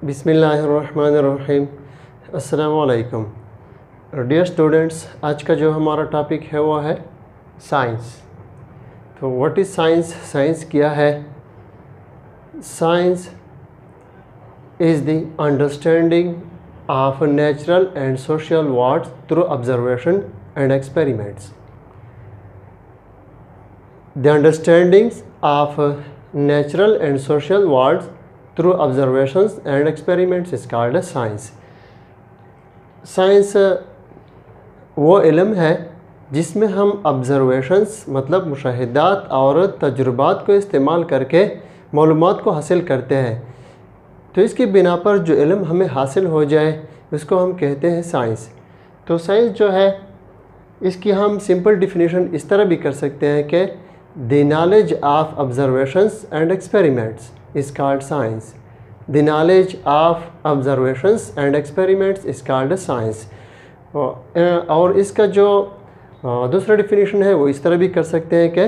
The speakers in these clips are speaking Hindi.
बिस्मिल्लाहिर्रहमानिर्रहीम। अस्सलामु अलैकुम डियर स्टूडेंट्स, आज का जो हमारा टॉपिक है वो है साइंस। तो व्हाट इज़ साइंस? साइंस क्या है? Science is the understanding of natural and social world through observation and experiments. The understandings of natural and social world through observations and experiments is called science. Science वो इल्म है जिसमें हम ऑब्जर्वेशंस मतलब मुशाहिदात और तजुर्बात को इस्तेमाल करके मालूमात को हासिल करते हैं। तो इसकी बिना पर जो इल्म हमें हासिल हो जाए उसको हम कहते हैं साइंस। तो साइंस जो है इसकी हम सिंपल डिफिनीशन इस तरह भी कर सकते हैं कि the knowledge of observations and experiments is called science. The knowledge of observations and experiments is called science. और इसका जो दूसरा डिफिनीशन है वो इस तरह भी कर सकते हैं कि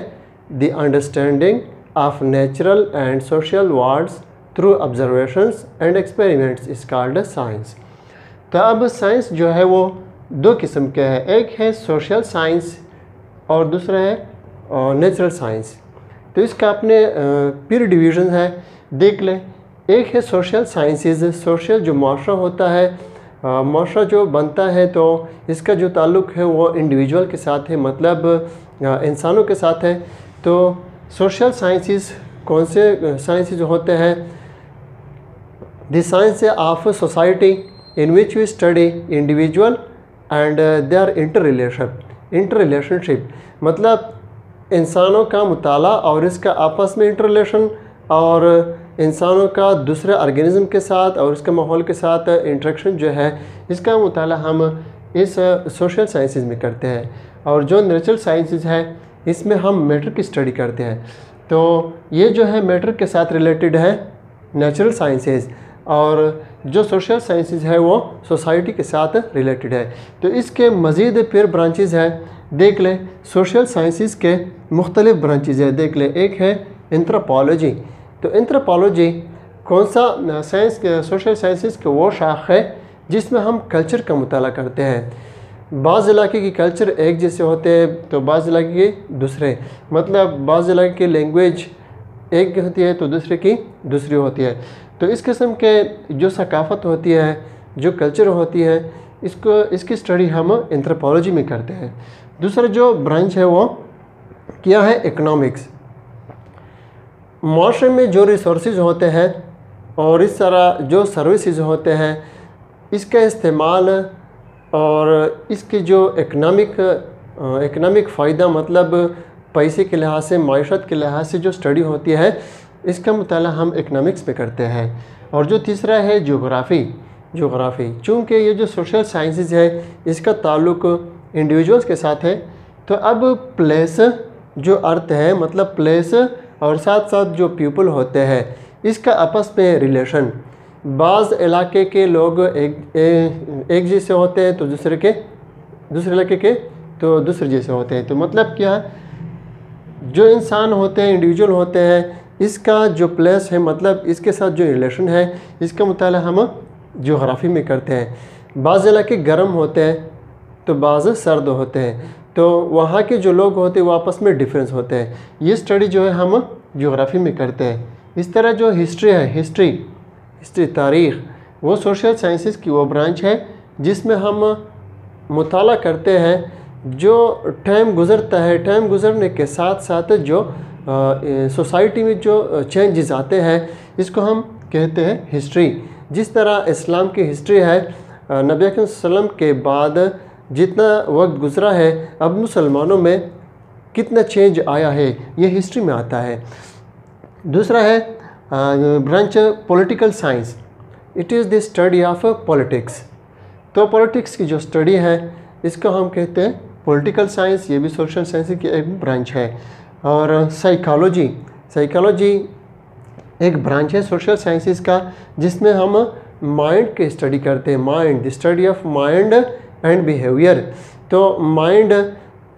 the understanding of natural and social worlds through observations and experiments is called science. तो अब साइंस जो है वो दो किस्म के हैं, एक है सोशल साइंस और दूसरा है नेचुरल साइंस। तो इसका अपने पीर डिवीज़न है, देख लें। एक है सोशल साइंसेस। सोशल जो माशरा होता है, माशरा जो बनता है तो इसका जो ताल्लुक़ है वो इंडिविजुअल के साथ है, मतलब इंसानों के साथ है। तो सोशल साइंसेस कौन से साइंसेस होते हैं? The science of society in which we study individual and their inter relationship, मतलब इंसानों का मुताला और इसका आपस में इंटर रिलेशन और इंसानों का दूसरे ऑर्गेनिज़म के साथ और इसके माहौल के साथ इंटरेक्शन जो है इसका मुताला हम इस सोशल साइंसेस में करते हैं। और जो नेचुरल साइंसेस है इसमें हम मैटर की स्टडी करते हैं। तो ये जो है मैटर के साथ रिलेटेड है नेचुरल साइंसेस, और जो सोशल साइंसेस है वो सोसाइटी के साथ रिलेटेड है। तो इसके मज़ीद फिर ब्रांचेस है, देख लें। सोशल साइंसेस के मुख्तलिफ ब्रांचेस है, देख लें। एक है एंथ्रोपोलॉजी। तो एंथ्रोपोलॉजी कौन सा साइंस के सोशल साइंसेस के वो शाख है जिसमें हम कल्चर का मुताला करते हैं। बाज़ इलाके की कल्चर एक जैसे होते हैं तो बाज़ इलाके के दूसरे, मतलब बाज़ इलाके की लैंग्वेज एक होती है तो दूसरे की दूसरी होती है। तो इस किस्म के जो सकाफ़त होती है, जो कल्चर होती है, इसकी स्टडी हम एंथ्रोपोलॉजी में करते हैं। दूसरा जो ब्रांच है वो क्या है? इकनॉमिक्स। माशरे में जो रिसोर्सेज होते हैं और इस तरह जो सर्विसेज होते हैं इसका इस्तेमाल और इसकी जो इकनॉमिक फ़ायदा मतलब पैसे के लिहाज से, मायशत के लिहाज से जो स्टडी होती है इसका मुताला हम इकनॉमिक्स में करते हैं। और जो तीसरा है जोग्राफ़ी। चूँकि ये जो सोशल साइंसेस है इसका ताल्लुक़ इंडिविजुअल्स के साथ है, तो अब प्लेस जो अर्थ है मतलब प्लेस और साथ साथ जो पीपल होते हैं इसका आपस में रिलेशन। बाज़ इलाके के लोग एक जैसे होते हैं तो दूसरे इलाके के तो दूसरे जैसे होते हैं। तो मतलब क्या, जो इंसान होते हैं, इंडिविजुअल होते हैं, इसका जो प्लेस है मतलब इसके साथ जो रिलेशन है इसका मुताला हम जोग्राफ़ी में करते हैं। बाज़ इलाके गर्म होते हैं तो बाज़ सर्द होते हैं, तो वहाँ के जो लोग होते हैं वो आपस में डिफरेंस होते हैं। ये स्टडी जो है हम ज्योग्राफी में करते हैं। इस तरह जो हिस्ट्री है, हिस्ट्री तारीख़, वो सोशल साइंसेस की वो ब्रांच है जिसमें हम मुताला करते हैं जो टाइम गुज़रता है। टाइम गुज़रने के साथ साथ जो सोसाइटी में जो चेंजेस आते हैं इसको हम कहते हैं हिस्ट्री। जिस तरह इस्लाम की हिस्ट्री है, नबी अकरम सल्लल्लाहु अलैहि वसल्लम के बाद जितना वक्त गुज़रा है अब मुसलमानों में कितना चेंज आया है ये हिस्ट्री में आता है। दूसरा है branch political science. It is the study of politics. तो पॉलिटिक्स की जो स्टडी है इसको हम कहते हैं पॉलिटिकल साइंस। ये भी सोशल साइंस की एक ब्रांच है। और साइकोलॉजी एक ब्रांच है सोशल साइंसेस का जिसमें हम माइंड की स्टडी करते हैं। The study of mind and behaviour. तो माइंड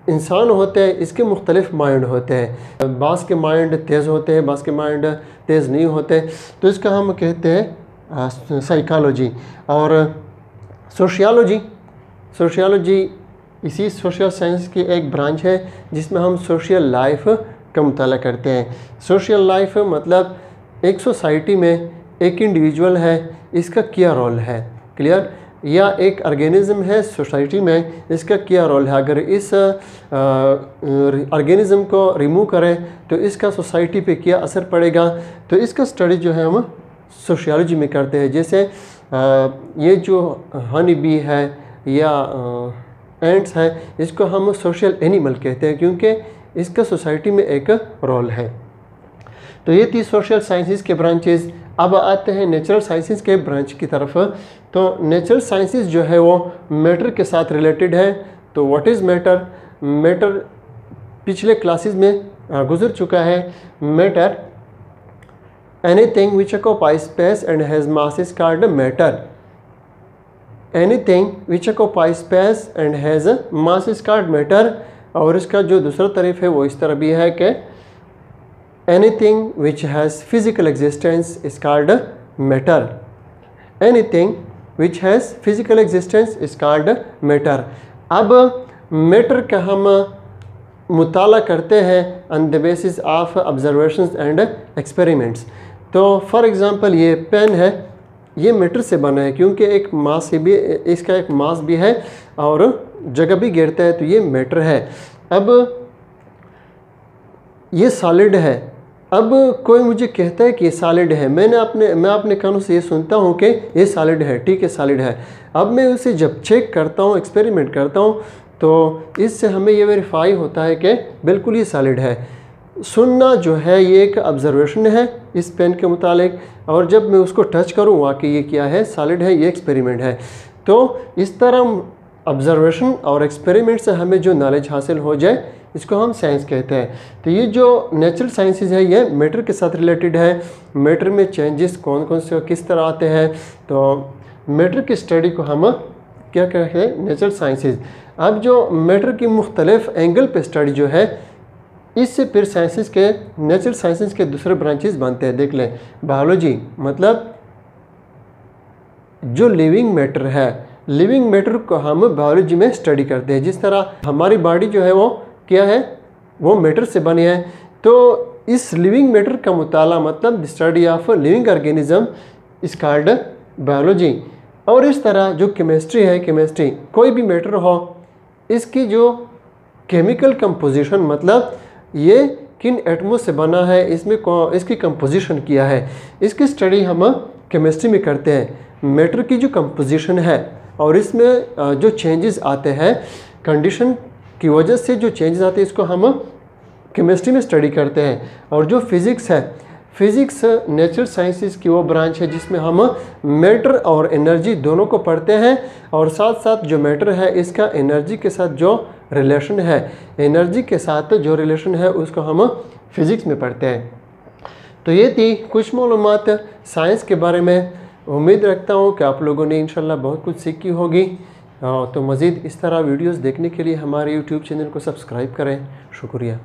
इंसान होते हैं, इसके मुख्तलिफ माइंड होते हैं। बाज़ के माइंड तेज़ होते हैं, बाज़ के माइंड तेज़ नहीं होते। तो इसका हम कहते हैं साइकोलॉजी। और सोशियोलॉजी इसी सोशल साइंस की एक ब्रांच है जिसमें हम सोशल लाइफ का मुताला करते हैं। सोशल लाइफ मतलब एक सोसाइटी में एक इंडिविजुअल है, इसका क्या रोल है, क्लियर, या एक ऑर्गेनिज्म है सोसाइटी में, इसका क्या रोल है। अगर इस ऑर्गेनिज्म को रिमूव करें तो इसका सोसाइटी पे क्या असर पड़ेगा, तो इसका स्टडी जो है हम सोशियोलॉजी में करते हैं। जैसे ये जो हनी बी है या एंट्स है, इसको हम सोशल एनिमल कहते हैं क्योंकि इसका सोसाइटी में एक रोल है। तो ये थी सोशल साइंसेस के ब्रांचेस। अब आते हैं नेचुरल साइंसेस के ब्रांच की तरफ। तो नेचुरल साइंसेस जो है वो मैटर के साथ रिलेटेड है। तो व्हाट इज़ मैटर? मैटर पिछले क्लासेस में गुजर चुका है। Matter anything which occupies space and has mass is called matter. Anything which occupies space and has mass is called matter. और इसका जो दूसरा तारीफ है वो इस तरह भी है कि anything which has physical existence is called matter. Anything which has physical existence is called matter. अब मैटर का हम मुताला करते हैं on the basis of observations and experiments. तो फॉर एग्ज़ाम्पल ये पेन है, ये मैटर से बना है क्योंकि एक मास भी, इसका एक मास भी है और जगह भी गिरता है, तो ये मैटर है। अब ये सॉलिड है। अब कोई मुझे कहता है कि ये सॉलिड है, मैं अपने कानों से ये सुनता हूँ कि ये सॉलिड है, ठीक है सॉलिड है। अब मैं उसे जब चेक करता हूँ, एक्सपेरिमेंट करता हूँ, तो इससे हमें ये वेरीफाई होता है कि बिल्कुल ये सॉलिड है। सुनना जो है ये एक ऑब्जर्वेशन है इस पेन के मुतालिक, और जब मैं उसको टच करूँ वाकई ये क्या है, सॉलिड है, ये एक्सपेरिमेंट है। तो इस तरह ऑब्जर्वेशन और एक्सपेरिमेंट से हमें जो नॉलेज हासिल हो जाए इसको हम साइंस कहते हैं। तो ये जो नेचुरल साइंसेज है ये मैटर के साथ रिलेटेड है। मैटर में चेंजेस कौन कौन से किस तरह आते हैं, तो मैटर की स्टडी को हम क्या कहते हैं, नेचुरल साइंसेज। अब जो मैटर की मुख्तलिफ एंगल पे स्टडी जो है, इससे फिर साइंसेज के, नेचुरल साइंसेज के दूसरे ब्रांचेस बनते हैं। देख लें, बायोलॉजी मतलब जो लिविंग मैटर है, लिविंग मैटर को हम बायोलॉजी में स्टडी करते हैं। जिस तरह हमारी बॉडी जो है वो क्या है, वो मैटर से बनी है। तो इस लिविंग मैटर का मुताला मतलब study of living organism is called biology. और इस तरह जो केमिस्ट्री है, केमिस्ट्री कोई भी मैटर हो, इसकी जो केमिकल कंपोजिशन मतलब ये किन एटमों से बना है, इसमें इसकी कंपोजिशन क्या है, इसकी स्टडी हम केमिस्ट्री में करते हैं। मैटर की जो कंपोजिशन है और इसमें जो चेंजेस आते हैं, कंडीशन की वजह से जो चेंजेस आते हैं, इसको हम केमिस्ट्री में स्टडी करते हैं। और जो फिज़िक्स है, फिज़िक्स नेचुरल साइंसेस की वो ब्रांच है जिसमें हम मैटर और एनर्जी दोनों को पढ़ते हैं, और साथ साथ जो मैटर है इसका एनर्जी के साथ जो रिलेशन है, एनर्जी के साथ जो रिलेशन है उसको हम फिज़िक्स में पढ़ते हैं। तो ये थी कुछ मालूमात साइंस के बारे में। उम्मीद रखता हूँ कि आप लोगों ने इंशाल्लाह बहुत कुछ सीखी होगी। तो मज़ीद इस तरह वीडियोस देखने के लिए हमारे YouTube चैनल को सब्सक्राइब करें। शुक्रिया।